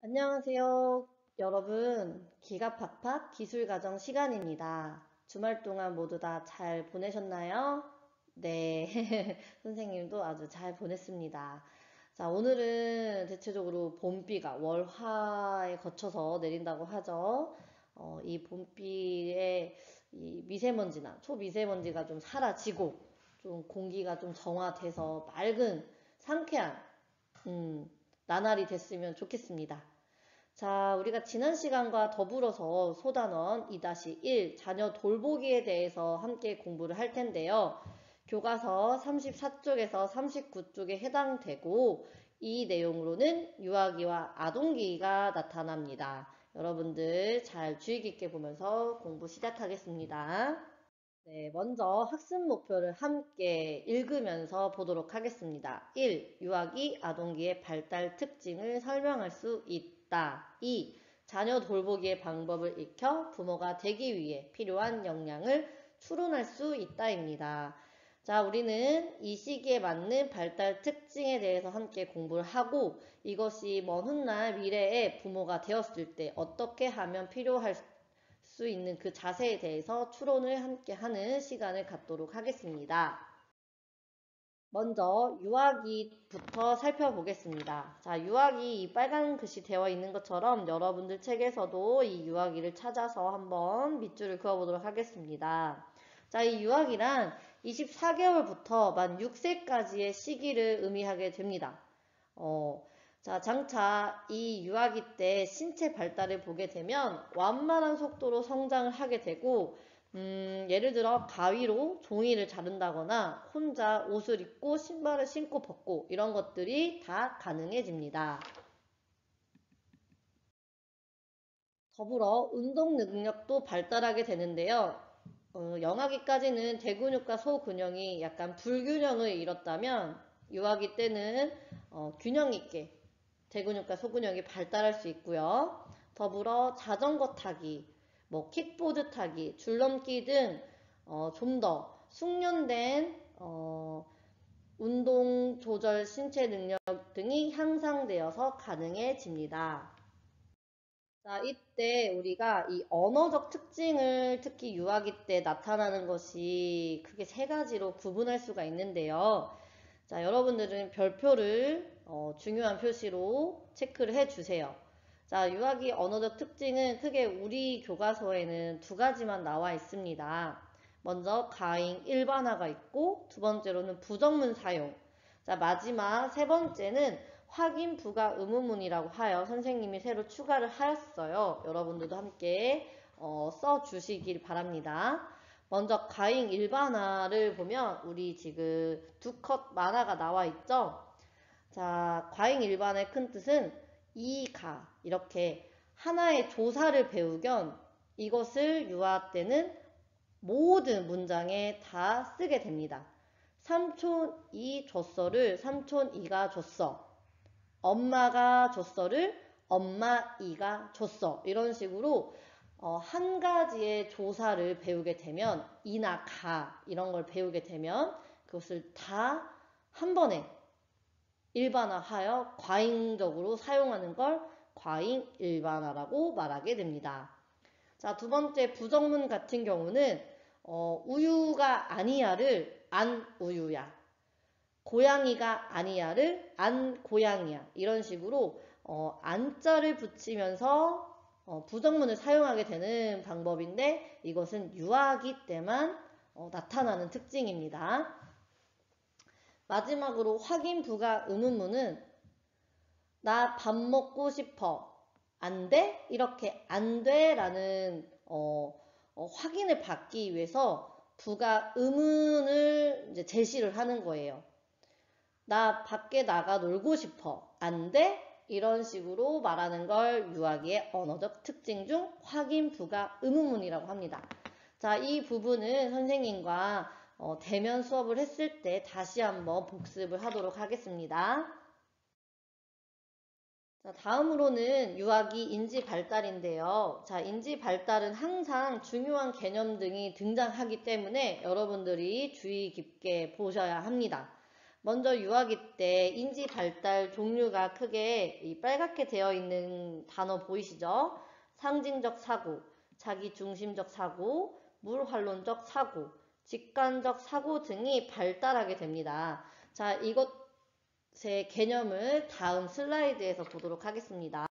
안녕하세요. 여러분, 기가 팍팍 기술가정 시간입니다. 주말 동안 모두 다 잘 보내셨나요? 네, 선생님도 아주 잘 보냈습니다. 자, 오늘은 대체적으로 봄비가 월화에 거쳐서 내린다고 하죠. 이 봄비에 이 미세먼지나 초미세먼지가 좀 사라지고 좀 공기가 좀 정화돼서 맑은 상쾌한 음, 나날이 됐으면 좋겠습니다. 자, 우리가 지난 시간과 더불어서 소단원 2-1 자녀 돌보기에 대해서 함께 공부를 할 텐데요. 교과서 34쪽에서 39쪽에 해당되고 이 내용으로는 유아기와 아동기가 나타납니다. 여러분들 잘 주의 깊게 보면서 공부 시작하겠습니다. 네, 먼저 학습 목표를 함께 읽으면서 보도록 하겠습니다. 1. 유아기, 아동기의 발달 특징을 설명할 수 있다. 2. 자녀 돌보기의 방법을 익혀 부모가 되기 위해 필요한 역량을 추론할 수 있다입니다. 자, 우리는 이 시기에 맞는 발달 특징에 대해서 함께 공부를 하고 이것이 먼 훗날 미래에 부모가 되었을 때 어떻게 하면 필요할 수 있는 그 자세에 대해서 추론을 함께 하는 시간을 갖도록 하겠습니다. 먼저 유아기부터 살펴보겠습니다. 자, 유아기 이 빨간 글씨 되어 있는 것처럼 여러분들 책에서도 이 유아기를 찾아서 한번 밑줄을 그어보도록 하겠습니다. 자, 이 유아기란 24개월부터 만 6세까지의 시기를 의미하게 됩니다. 자, 장차 이 유아기 때 신체 발달을 보게 되면 완만한 속도로 성장을 하게 되고, 예를 들어 가위로 종이를 자른다거나 혼자 옷을 입고 신발을 신고 벗고 이런 것들이 다 가능해집니다. 더불어 운동 능력도 발달하게 되는데요. 영아기까지는 대근육과 소근육이 약간 불균형을 이뤘다면 유아기 때는 균형 있게 대근육과 소근육이 발달할 수 있고요. 더불어 자전거 타기, 뭐 킥보드 타기, 줄넘기 등 좀 더 숙련된 운동 조절 신체 능력 등이 향상되어서 가능해집니다. 자, 이때 우리가 이 언어적 특징을 특히 유아기 때 나타나는 것이 크게 세 가지로 구분할 수가 있는데요. 자, 여러분들은 별표를 중요한 표시로 체크를 해 주세요. 자, 유아기 언어적 특징은 크게 우리 교과서에는 두 가지만 나와 있습니다. 먼저 가잉 일반화가 있고 두 번째로는 부정문 사용. 자, 마지막 세 번째는 확인 부가 의문문이라고 하여 선생님이 새로 추가를 하였어요. 여러분들도 함께 써 주시길 바랍니다. 먼저 가잉 일반화를 보면 우리 지금 두 컷 만화가 나와 있죠. 자, 과잉 일반의 큰 뜻은 이가 이렇게 하나의 조사를 배우견 이것을 유아 때는 모든 문장에 다 쓰게 됩니다. 삼촌이 줬어를 삼촌이가 줬어. 엄마가 줬어를 엄마이가 줬어. 이런 식으로 한 가지의 조사를 배우게 되면 이나 가 이런 걸 배우게 되면 그것을 다 한 번에 일반화하여 과잉적으로 사용하는 걸 과잉 일반화라고 말하게 됩니다. 자, 두 번째 부정문 같은 경우는 우유가 아니야를 안 우유야. 고양이가 아니야를 안 고양이야. 이런 식으로 안자를 붙이면서 부정문을 사용하게 되는 방법인데 이것은 유아기 때만 나타나는 특징입니다. 마지막으로 확인 부가 의문문은 나 밥 먹고 싶어. 안 돼? 이렇게 안 돼라는 확인을 받기 위해서 부가 의문을 이제 제시를 하는 거예요. 나 밖에 나가 놀고 싶어. 안 돼? 이런 식으로 말하는 걸 유아기의 언어적 특징 중 확인 부가 의문문이라고 합니다. 자, 이 부분은 선생님과 대면 수업을 했을 때 다시 한번 복습을 하도록 하겠습니다. 자, 다음으로는 유아기 인지 발달인데요. 자, 인지 발달은 항상 중요한 개념 등이 등장하기 때문에 여러분들이 주의 깊게 보셔야 합니다. 먼저 유아기 때 인지 발달 종류가 크게 이 빨갛게 되어 있는 단어 보이시죠? 상징적 사고, 자기중심적 사고, 물환론적 사고, 직관적 사고 등이 발달하게 됩니다. 자, 이것의 개념을 다음 슬라이드에서 보도록 하겠습니다.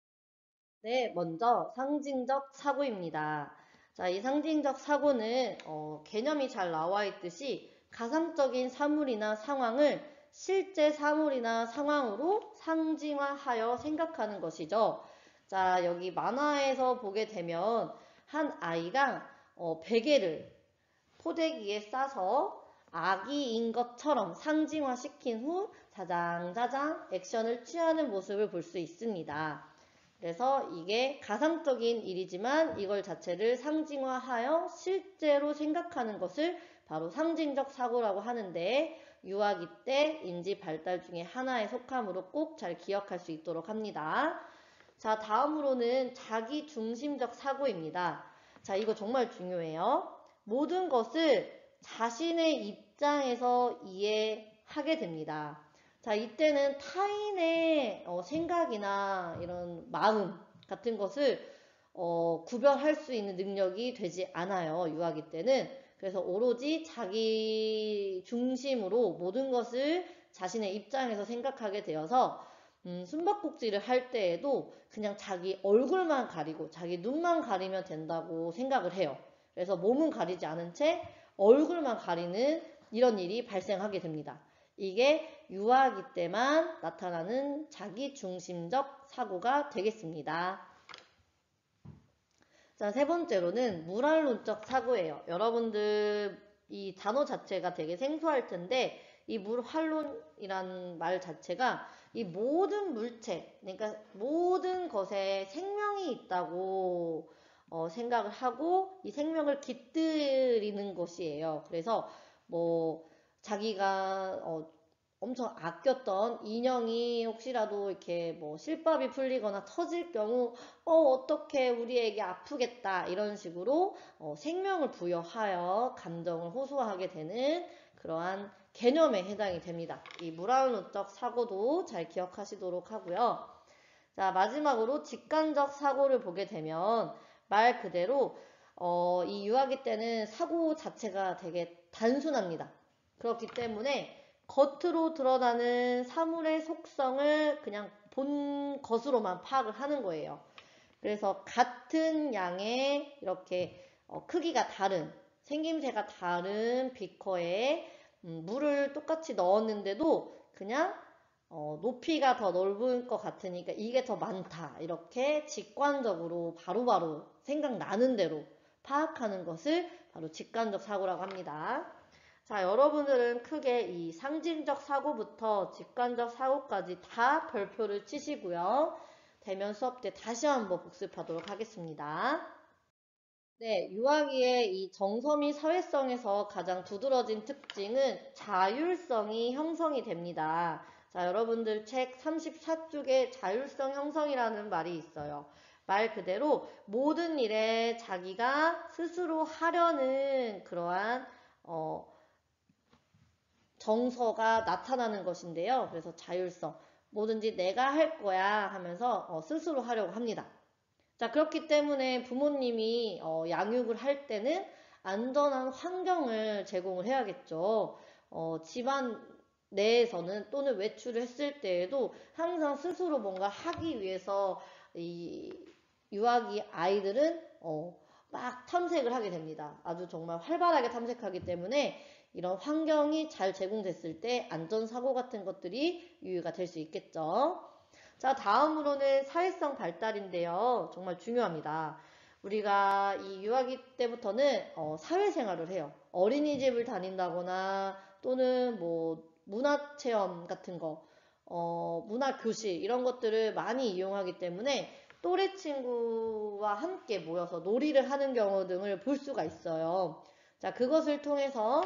네, 먼저 상징적 사고입니다. 자, 이 상징적 사고는 개념이 잘 나와 있듯이 가상적인 사물이나 상황을 실제 사물이나 상황으로 상징화하여 생각하는 것이죠. 자, 여기 만화에서 보게 되면 한 아이가 베개를 포대기에 싸서 아기인 것처럼 상징화시킨 후 자장자장 액션을 취하는 모습을 볼 수 있습니다. 그래서 이게 가상적인 일이지만 이걸 자체를 상징화하여 실제로 생각하는 것을 바로 상징적 사고라고 하는데 유아기 때 인지 발달 중에 하나에 속함으로 꼭 잘 기억할 수 있도록 합니다. 자, 다음으로는 자기중심적 사고입니다. 자, 이거 정말 중요해요. 모든 것을 자신의 입장에서 이해하게 됩니다. 자, 이때는 타인의 생각이나 이런 마음 같은 것을 구별할 수 있는 능력이 되지 않아요. 유아기 때는. 그래서 오로지 자기 중심으로 모든 것을 자신의 입장에서 생각하게 되어서 숨바꼭질을 할 때에도 그냥 자기 얼굴만 가리고 자기 눈만 가리면 된다고 생각을 해요. 그래서 몸은 가리지 않은 채 얼굴만 가리는 이런 일이 발생하게 됩니다. 이게 유아기 때만 나타나는 자기중심적 사고가 되겠습니다. 자, 세 번째로는 물환론적 사고예요. 여러분들 이 단어 자체가 되게 생소할 텐데 이 물환론이란 말 자체가 이 모든 물체, 그러니까 모든 것에 생명이 있다고 생각을 하고 이 생명을 깃들이는 것이에요. 그래서 뭐 자기가 엄청 아꼈던 인형이 혹시라도 이렇게 뭐 실밥이 풀리거나 터질 경우 어떻게 우리 애기 아프겠다 이런 식으로 생명을 부여하여 감정을 호소하게 되는 그러한 개념에 해당이 됩니다. 이 물환론적 사고도 잘 기억하시도록 하고요. 자, 마지막으로 직관적 사고를 보게 되면 말 그대로 이 유아기 때는 사고 자체가 되게 단순합니다. 그렇기 때문에 겉으로 드러나는 사물의 속성을 그냥 본 것으로만 파악을 하는 거예요. 그래서 같은 양의 이렇게 크기가 다른, 생김새가 다른 비커에 물을 똑같이 넣었는데도 그냥 높이가 더 넓은 것 같으니까 이게 더 많다. 이렇게 직관적으로 바로바로 생각나는 대로 파악하는 것을 바로 직관적 사고라고 합니다. 자, 여러분들은 크게 이 상징적 사고부터 직관적 사고까지 다 별표를 치시고요. 대면 수업 때 다시 한번 복습하도록 하겠습니다. 네, 유아기의 이 정서 및 사회성에서 가장 두드러진 특징은 자율성이 형성이 됩니다. 자, 여러분들 책 34쪽에 자율성 형성이라는 말이 있어요. 말 그대로 모든 일에 자기가 스스로 하려는 그러한 정서가 나타나는 것인데요. 그래서 자율성, 뭐든지 내가 할 거야 하면서 스스로 하려고 합니다. 자, 그렇기 때문에 부모님이 양육을 할 때는 안전한 환경을 제공을 해야겠죠. 집안 내에서는 또는 외출을 했을 때에도 항상 스스로 뭔가 하기 위해서 이 유아기 아이들은 막 탐색을 하게 됩니다. 아주 정말 활발하게 탐색하기 때문에 이런 환경이 잘 제공됐을 때 안전사고 같은 것들이 유의가 될 수 있겠죠. 자, 다음으로는 사회성 발달인데요. 정말 중요합니다. 우리가 이 유아기 때부터는 사회생활을 해요. 어린이집을 다닌다거나 또는 뭐 문화체험 같은 거, 문화교실 이런 것들을 많이 이용하기 때문에 또래 친구와 함께 모여서 놀이를 하는 경우 등을 볼 수가 있어요. 자, 그것을 통해서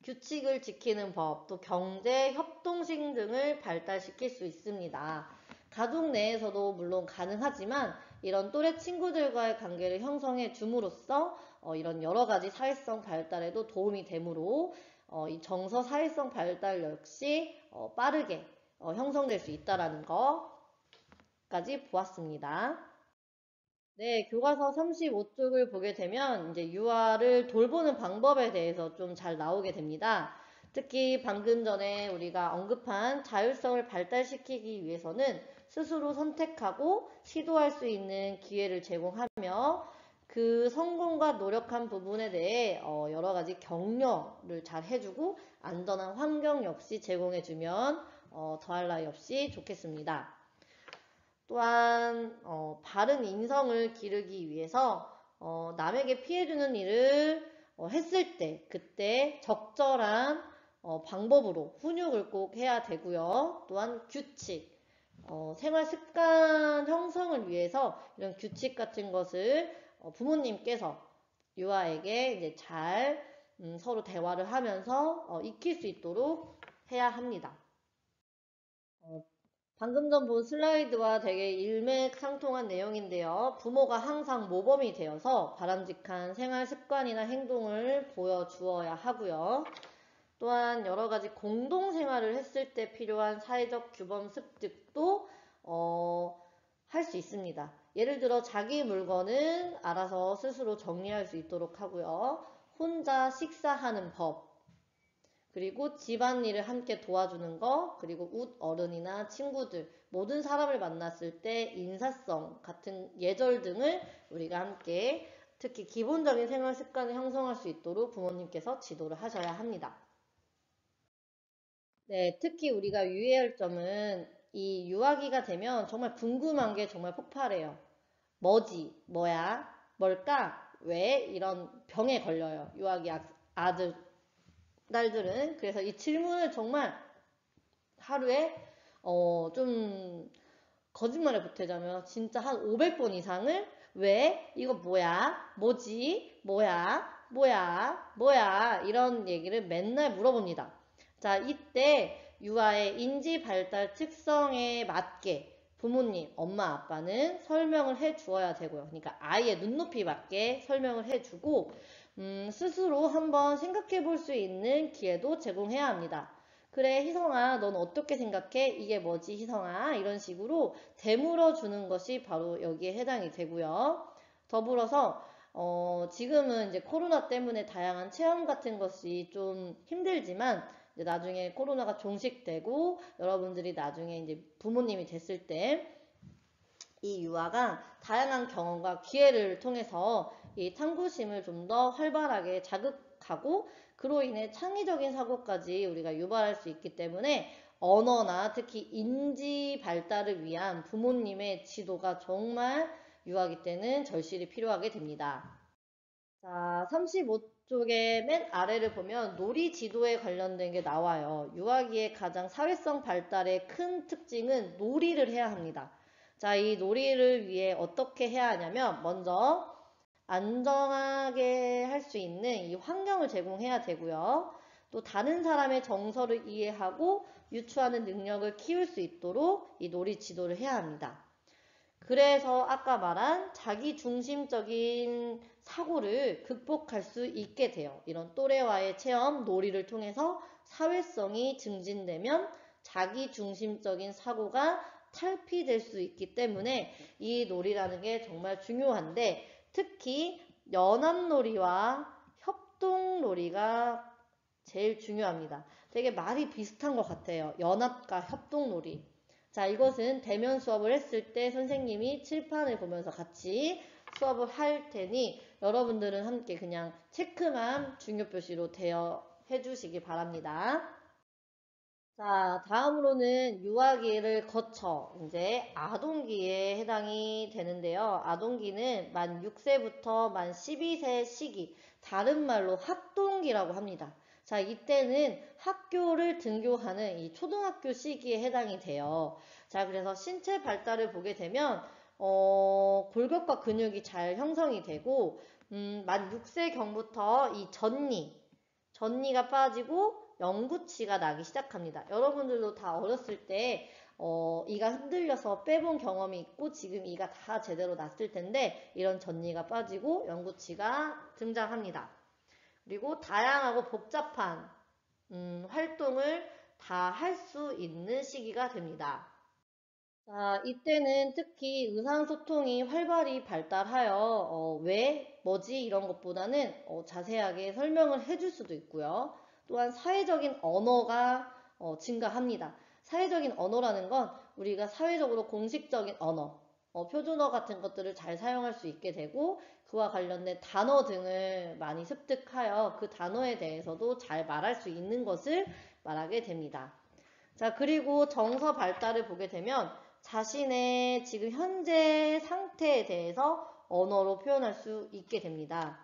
규칙을 지키는 법, 또 경제, 협동심 등을 발달시킬 수 있습니다. 가족 내에서도 물론 가능하지만 이런 또래 친구들과의 관계를 형성해 줌으로써 이런 여러 가지 사회성 발달에도 도움이 되므로 이 정서 사회성 발달 역시 빠르게 형성될 수 있다라는 거까지 보았습니다. 네, 교과서 35쪽을 보게 되면 이제 유아를 돌보는 방법에 대해서 좀 잘 나오게 됩니다. 특히 방금 전에 우리가 언급한 자율성을 발달시키기 위해서는 스스로 선택하고 시도할 수 있는 기회를 제공하며 그 성공과 노력한 부분에 대해 여러 가지 격려를 잘 해주고 안전한 환경 역시 제공해주면 더할 나위 없이 좋겠습니다. 또한 바른 인성을 기르기 위해서 남에게 피해주는 일을 했을 때 그때 적절한 방법으로 훈육을 꼭 해야 되고요. 또한 규칙, 생활 습관 형성을 위해서 이런 규칙 같은 것을 부모님께서 유아에게 이제 잘 서로 대화를 하면서 익힐 수 있도록 해야 합니다. 방금 전 본 슬라이드와 되게 일맥상통한 내용인데요. 부모가 항상 모범이 되어서 바람직한 생활 습관이나 행동을 보여주어야 하고요. 또한 여러 가지 공동생활을 했을 때 필요한 사회적 규범 습득도 할 수 있습니다. 예를 들어 자기 물건은 알아서 스스로 정리할 수 있도록 하고요. 혼자 식사하는 법, 그리고 집안일을 함께 도와주는 거, 그리고 웃 어른이나 친구들, 모든 사람을 만났을 때 인사성 같은 예절 등을 우리가 함께 특히 기본적인 생활 습관을 형성할 수 있도록 부모님께서 지도를 하셔야 합니다. 네, 특히 우리가 유의할 점은 이 유아기가 되면 정말 궁금한 게 정말 폭발해요. 뭐지? 뭐야? 뭘까? 왜? 이런 병에 걸려요. 유아기 아들, 딸들은. 그래서 이 질문을 정말 하루에 좀 거짓말을 보태자면 진짜 한 500번 이상을 왜? 이거 뭐야? 뭐지? 뭐야? 뭐야? 뭐야? 이런 얘기를 맨날 물어봅니다. 자, 이때 유아의 인지 발달 특성에 맞게 부모님, 엄마, 아빠는 설명을 해 주어야 되고요. 그러니까 아이의 눈높이 맞게 설명을 해 주고 스스로 한번 생각해 볼 수 있는 기회도 제공해야 합니다. 그래, 희성아, 넌 어떻게 생각해? 이게 뭐지, 희성아? 이런 식으로 되물어 주는 것이 바로 여기에 해당이 되고요. 더불어서 지금은 이제 코로나 때문에 다양한 체험 같은 것이 좀 힘들지만 이제 나중에 코로나가 종식되고 여러분들이 나중에 이제 부모님이 됐을 때 이 유아가 다양한 경험과 기회를 통해서 이 탐구심을 좀 더 활발하게 자극하고 그로 인해 창의적인 사고까지 우리가 유발할 수 있기 때문에 언어나 특히 인지 발달을 위한 부모님의 지도가 정말 유아기 때는 절실히 필요하게 됩니다. 자, 35쪽의 맨 아래를 보면 놀이 지도에 관련된 게 나와요. 유아기의 가장 사회성 발달의 큰 특징은 놀이를 해야 합니다. 자, 이 놀이를 위해 어떻게 해야 하냐면 먼저 안정하게 할 수 있는 이 환경을 제공해야 되고요. 또 다른 사람의 정서를 이해하고 유추하는 능력을 키울 수 있도록 이 놀이 지도를 해야 합니다. 그래서 아까 말한 자기중심적인 사고를 극복할 수 있게 돼요. 이런 또래와의 체험, 놀이를 통해서 사회성이 증진되면 자기중심적인 사고가 탈피될 수 있기 때문에 이 놀이라는 게 정말 중요한데 특히 연합놀이와 협동놀이가 제일 중요합니다. 되게 말이 비슷한 것 같아요. 연합과 협동놀이. 자, 이것은 대면 수업을 했을 때 선생님이 칠판을 보면서 같이 수업을 할 테니 여러분들은 함께 그냥 체크만 중요 표시로 해주시기 바랍니다. 자, 다음으로는 유아기를 거쳐 이제 아동기에 해당이 되는데요. 아동기는 만 6세부터 만 12세 시기, 다른 말로 학동기라고 합니다. 자, 이때는 학교를 등교하는 이 초등학교 시기에 해당이 돼요. 자, 그래서 신체 발달을 보게 되면 골격과 근육이 잘 형성이 되고 만 6세경부터 이 전니가 빠지고 영구치가 나기 시작합니다. 여러분들도 다 어렸을 때 이가 흔들려서 빼본 경험이 있고 지금 이가 다 제대로 났을 텐데 이런 전니가 빠지고 영구치가 등장합니다. 그리고 다양하고 복잡한 활동을 다 할 수 있는 시기가 됩니다. 자, 이때는 특히 의사소통이 활발히 발달하여 왜, 뭐지 이런 것보다는 자세하게 설명을 해줄 수도 있고요. 또한 사회적인 언어가 증가합니다. 사회적인 언어라는 건 우리가 사회적으로 공식적인 언어, 표준어 같은 것들을 잘 사용할 수 있게 되고 그와 관련된 단어 등을 많이 습득하여 그 단어에 대해서도 잘 말할 수 있는 것을 말하게 됩니다. 자, 그리고 정서 발달을 보게 되면 자신의 지금 현재 상태에 대해서 언어로 표현할 수 있게 됩니다.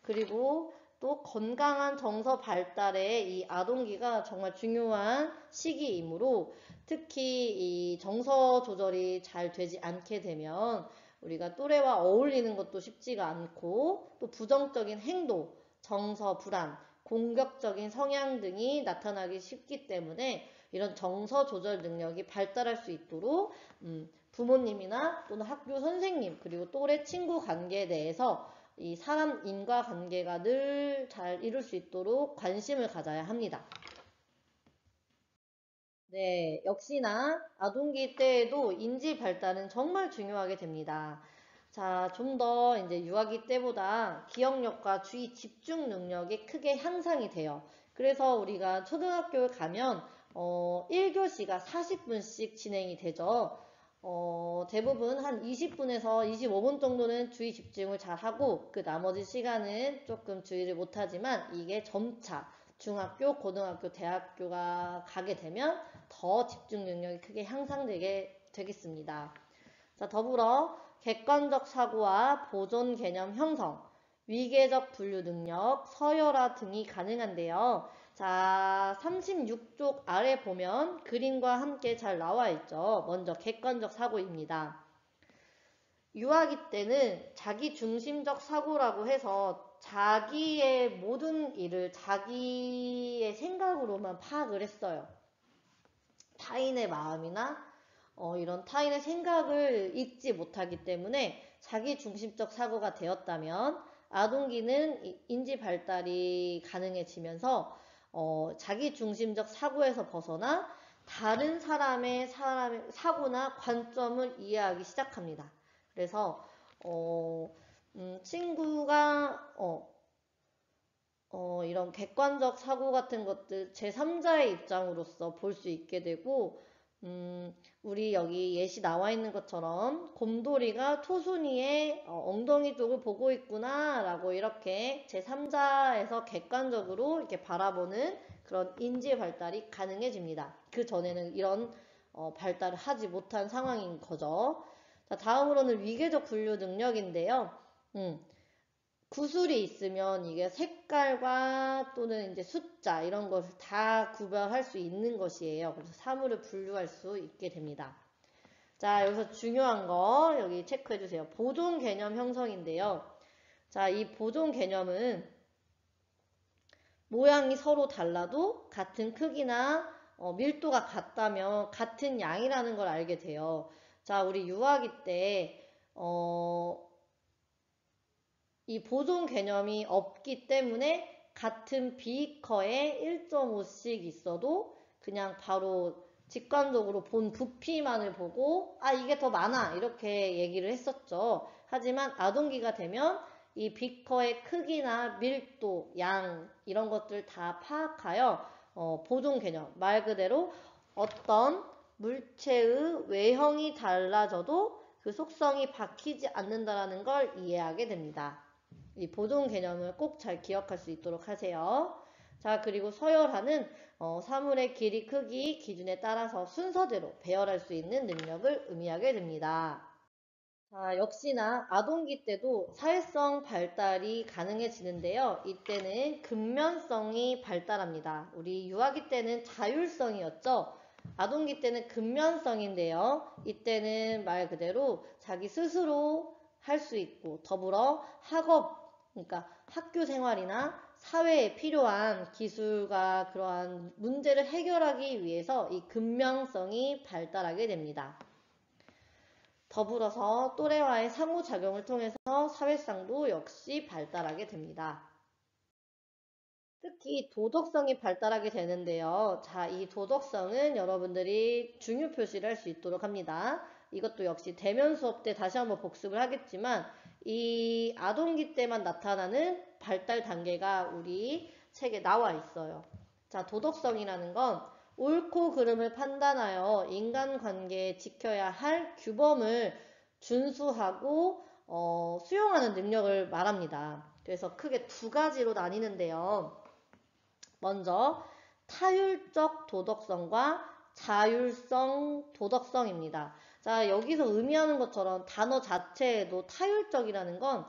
그리고 또 건강한 정서 발달에 이 아동기가 정말 중요한 시기이므로 특히 이 정서 조절이 잘 되지 않게 되면 우리가 또래와 어울리는 것도 쉽지가 않고 또 부정적인 행동, 정서 불안, 공격적인 성향 등이 나타나기 쉽기 때문에 이런 정서 조절 능력이 발달할 수 있도록 부모님이나 또는 학교 선생님 그리고 또래 친구 관계에 대해서 이 사람 인과관계가 늘 잘 이룰 수 있도록 관심을 가져야 합니다. 네, 역시나 아동기 때에도 인지 발달은 정말 중요하게 됩니다. 자, 좀 더 이제 유아기 때보다 기억력과 주의 집중 능력이 크게 향상이 돼요. 그래서 우리가 초등학교에 가면 1교시가 40분씩 진행이 되죠. 대부분 한 20분에서 25분 정도는 주의 집중을 잘 하고 그 나머지 시간은 조금 주의를 못하지만 이게 점차 중학교, 고등학교, 대학교가 가게 되면 더 집중 능력이 크게 향상되게 되겠습니다. 자, 더불어 객관적 사고와 보존 개념 형성, 위계적 분류 능력, 서열화 등이 가능한데요. 자, 36쪽 아래 보면 그림과 함께 잘 나와 있죠. 먼저 객관적 사고입니다. 유아기 때는 자기 중심적 사고라고 해서 자기의 모든 일을 자기의 생각으로만 파악을 했어요. 타인의 마음이나 이런 타인의 생각을 읽지 못하기 때문에 자기 중심적 사고가 되었다면 아동기는 인지 발달이 가능해지면서 자기 중심적 사고에서 벗어나 다른 사람의 사고나 관점을 이해하기 시작합니다. 그래서 친구가 이런 객관적 사고 같은 것들 제3자의 입장으로서 볼 수 있게 되고 우리 여기 예시 나와 있는 것처럼 곰돌이가 토순이의 엉덩이 쪽을 보고 있구나 라고 이렇게 제3자에서 객관적으로 이렇게 바라보는 그런 인지 발달이 가능해집니다. 그 전에는 이런 발달을 하지 못한 상황인 거죠. 자, 다음으로는 위계적 분류 능력인데요. 구슬이 있으면 이게 색깔과 또는 이제 숫자 이런 것을 다 구별할 수 있는 것이에요. 그래서 사물을 분류할 수 있게 됩니다. 자, 여기서 중요한 거 여기 체크해 주세요. 보존 개념 형성인데요. 자, 이 보존 개념은 모양이 서로 달라도 같은 크기나 밀도가 같다면 같은 양이라는 걸 알게 돼요. 자, 우리 유아기 때 이 보존 개념이 없기 때문에 같은 비커에 1.5씩 있어도 그냥 바로 직관적으로 본 부피만을 보고 아 이게 더 많아 이렇게 얘기를 했었죠. 하지만 아동기가 되면 이 비커의 크기나 밀도, 양 이런 것들 다 파악하여 보존 개념 말 그대로 어떤 물체의 외형이 달라져도 그 속성이 바뀌지 않는다는 걸 이해하게 됩니다. 이 보존 개념을 꼭 잘 기억할 수 있도록 하세요. 자, 그리고 서열화는 사물의 길이, 크기, 기준에 따라서 순서대로 배열할 수 있는 능력을 의미하게 됩니다. 자, 역시나 아동기 때도 사회성 발달이 가능해지는데요. 이때는 근면성이 발달합니다. 우리 유아기 때는 자율성이었죠. 아동기 때는 근면성인데요. 이때는 말 그대로 자기 스스로 할 수 있고 더불어 학업, 그러니까 학교 생활이나 사회에 필요한 기술과 그러한 문제를 해결하기 위해서 이 근면성이 발달하게 됩니다. 더불어서 또래와의 상호작용을 통해서 사회성도 역시 발달하게 됩니다. 특히 도덕성이 발달하게 되는데요. 자, 이 도덕성은 여러분들이 중요 표시를 할 수 있도록 합니다. 이것도 역시 대면 수업 때 다시 한번 복습을 하겠지만 이 아동기 때만 나타나는 발달 단계가 우리 책에 나와 있어요. 자, 도덕성이라는 건 옳고 그름을 판단하여 인간관계에 지켜야 할 규범을 준수하고 수용하는 능력을 말합니다. 그래서 크게 두 가지로 나뉘는데요. 먼저 타율적 도덕성과 자율성 도덕성입니다. 자, 여기서 의미하는 것처럼 단어 자체에도 타율적이라는 건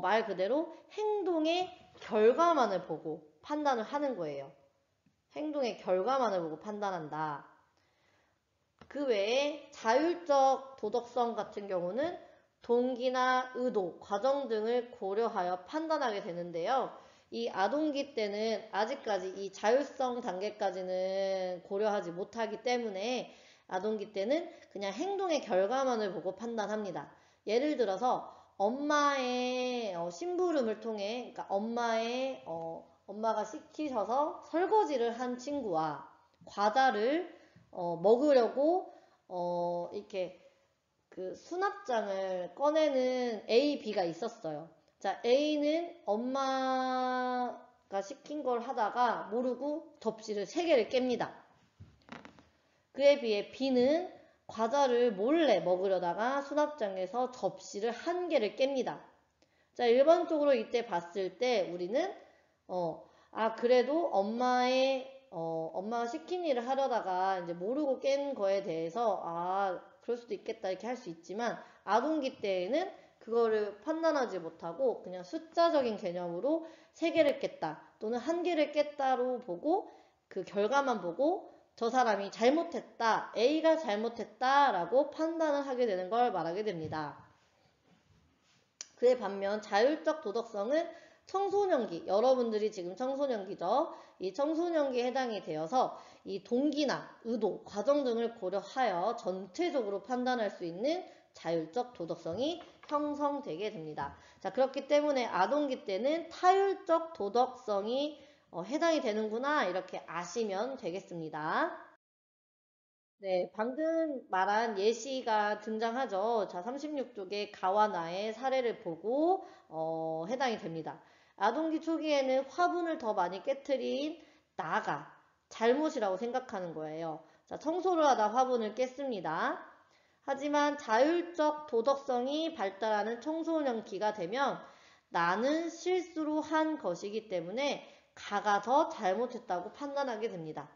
말 그대로 행동의 결과만을 보고 판단을 하는 거예요. 행동의 결과만을 보고 판단한다. 그 외에 자율적 도덕성 같은 경우는 동기나 의도, 과정 등을 고려하여 판단하게 되는데요. 이 아동기 때는 아직까지 이 자율성 단계까지는 고려하지 못하기 때문에 아동기 때는 그냥 행동의 결과만을 보고 판단합니다. 예를 들어서 엄마의 심부름을 통해, 그러니까 엄마가 시키셔서 설거지를 한 친구와 과자를 먹으려고 이렇게 그 수납장을 꺼내는 A, B가 있었어요. 자, A는 엄마가 시킨 걸 하다가 모르고 접시를 3개를 깹니다. 그에 비해 B는 과자를 몰래 먹으려다가 수납장에서 접시를 1개를 깹니다. 자, 일반적으로 이때 봤을 때 우리는 그래도 엄마가 시킨 일을 하려다가 이제 모르고 깬 거에 대해서 그럴 수도 있겠다 이렇게 할 수 있지만 아동기 때에는 그거를 판단하지 못하고 그냥 숫자적인 개념으로 3개를 깼다 또는 1개를 깼다로 보고 그 결과만 보고 저 사람이 잘못했다, A가 잘못했다라고 판단을 하게 되는 걸 말하게 됩니다. 그에 반면 자율적 도덕성은 청소년기, 여러분들이 지금 청소년기죠. 이 청소년기에 해당이 되어서 이 동기나 의도, 과정 등을 고려하여 전체적으로 판단할 수 있는 자율적 도덕성이 형성되게 됩니다. 자, 그렇기 때문에 아동기 때는 타율적 도덕성이 해당이 되는구나 이렇게 아시면 되겠습니다. 네, 방금 말한 예시가 등장하죠. 자, 36쪽의 가와 나의 사례를 보고 해당이 됩니다. 아동기 초기에는 화분을 더 많이 깨트린 나가 잘못이라고 생각하는 거예요. 자, 청소를 하다 화분을 깼습니다. 하지만 자율적 도덕성이 발달하는 청소년기가 되면 나는 실수로 한 것이기 때문에 가가 더 잘못했다고 판단하게 됩니다.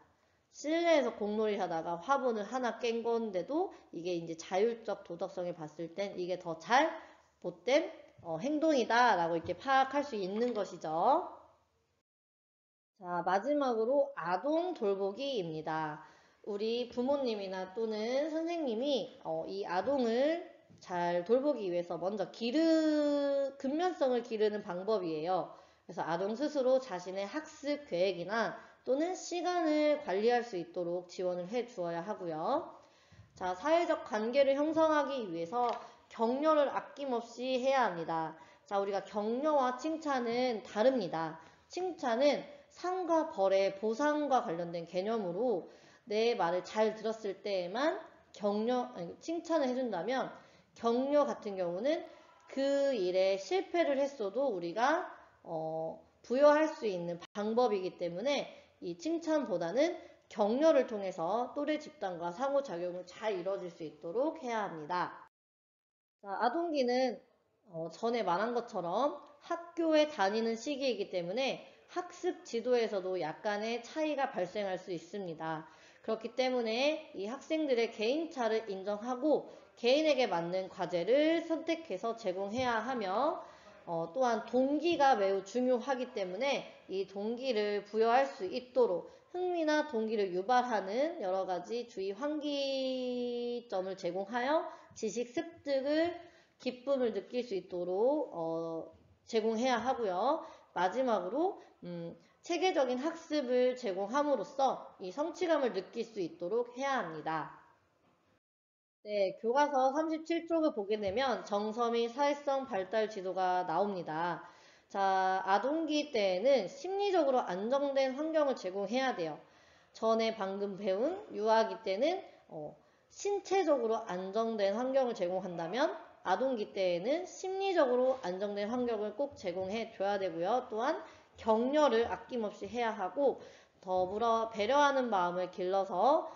실내에서 공놀이 하다가 화분을 하나 깬 건데도 이게 이제 자율적 도덕성을 봤을 땐 이게 더 잘못된 행동이다 라고 이렇게 파악할 수 있는 것이죠. 자, 마지막으로 아동 돌보기입니다. 우리 부모님이나 또는 선생님이 이 아동을 잘 돌보기 위해서 먼저 근면성을 기르는 방법이에요. 그래서 아동 스스로 자신의 학습 계획이나 또는 시간을 관리할 수 있도록 지원을 해 주어야 하고요. 자, 사회적 관계를 형성하기 위해서 격려를 아낌없이 해야 합니다. 자, 우리가 격려와 칭찬은 다릅니다. 칭찬은 상과 벌의 보상과 관련된 개념으로 내 말을 잘 들었을 때에만 칭찬을 해준다면 격려 같은 경우는 그 일에 실패를 했어도 우리가 부여할 수 있는 방법이기 때문에 이 칭찬보다는 격려를 통해서 또래 집단과 상호작용을 잘 이뤄질 수 있도록 해야 합니다. 자, 아동기는 전에 말한 것처럼 학교에 다니는 시기이기 때문에 학습 지도에서도 약간의 차이가 발생할 수 있습니다. 그렇기 때문에 이 학생들의 개인차를 인정하고 개인에게 맞는 과제를 선택해서 제공해야 하며 또한 동기가 매우 중요하기 때문에 이 동기를 부여할 수 있도록 흥미나 동기를 유발하는 여러 가지 주의 환기점을 제공하여 지식 습득을 기쁨을 느낄 수 있도록 제공해야 하고요. 마지막으로 체계적인 학습을 제공함으로써 이 성취감을 느낄 수 있도록 해야 합니다. 네, 교과서 37쪽을 보게 되면 정서 및 사회성 발달 지도가 나옵니다. 자, 아동기 때에는 심리적으로 안정된 환경을 제공해야 돼요. 전에 방금 배운 유아기 때는 신체적으로 안정된 환경을 제공한다면 아동기 때에는 심리적으로 안정된 환경을 꼭 제공해 줘야 되고요. 또한 격려를 아낌없이 해야 하고 더불어 배려하는 마음을 길러서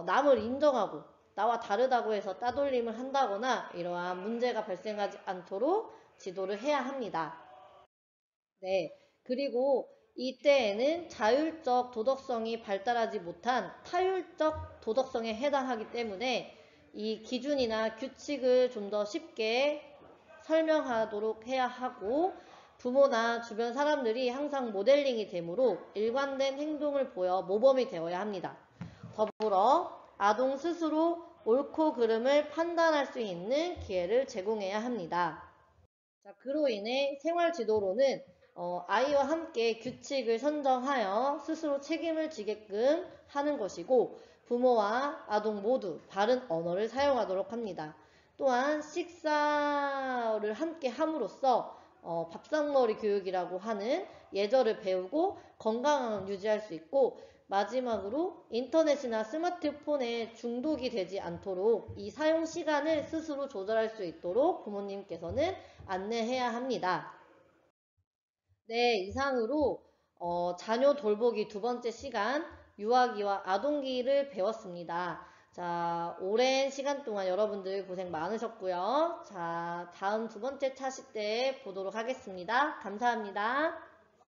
남을 인정하고 나와 다르다고 해서 따돌림을 한다거나 이러한 문제가 발생하지 않도록 지도를 해야 합니다. 네. 그리고 이때에는 자율적 도덕성이 발달하지 못한 타율적 도덕성에 해당하기 때문에 이 기준이나 규칙을 좀 더 쉽게 설명하도록 해야 하고 부모나 주변 사람들이 항상 모델링이 되므로 일관된 행동을 보여 모범이 되어야 합니다. 더불어 아동 스스로 옳고 그름을 판단할 수 있는 기회를 제공해야 합니다. 자, 그로 인해 생활지도로는 아이와 함께 규칙을 선정하여 스스로 책임을 지게끔 하는 것이고 부모와 아동 모두 바른 언어를 사용하도록 합니다. 또한 식사를 함께 함으로써 밥상머리 교육이라고 하는 예절을 배우고 건강을 유지할 수 있고 마지막으로 인터넷이나 스마트폰에 중독이 되지 않도록 이 사용 시간을 스스로 조절할 수 있도록 부모님께서는 안내해야 합니다. 네, 이상으로 자녀 돌보기 두 번째 시간 유아기와 아동기를 배웠습니다. 자, 오랜 시간 동안 여러분들 고생 많으셨고요. 자, 다음 두 번째 차시 때 보도록 하겠습니다. 감사합니다.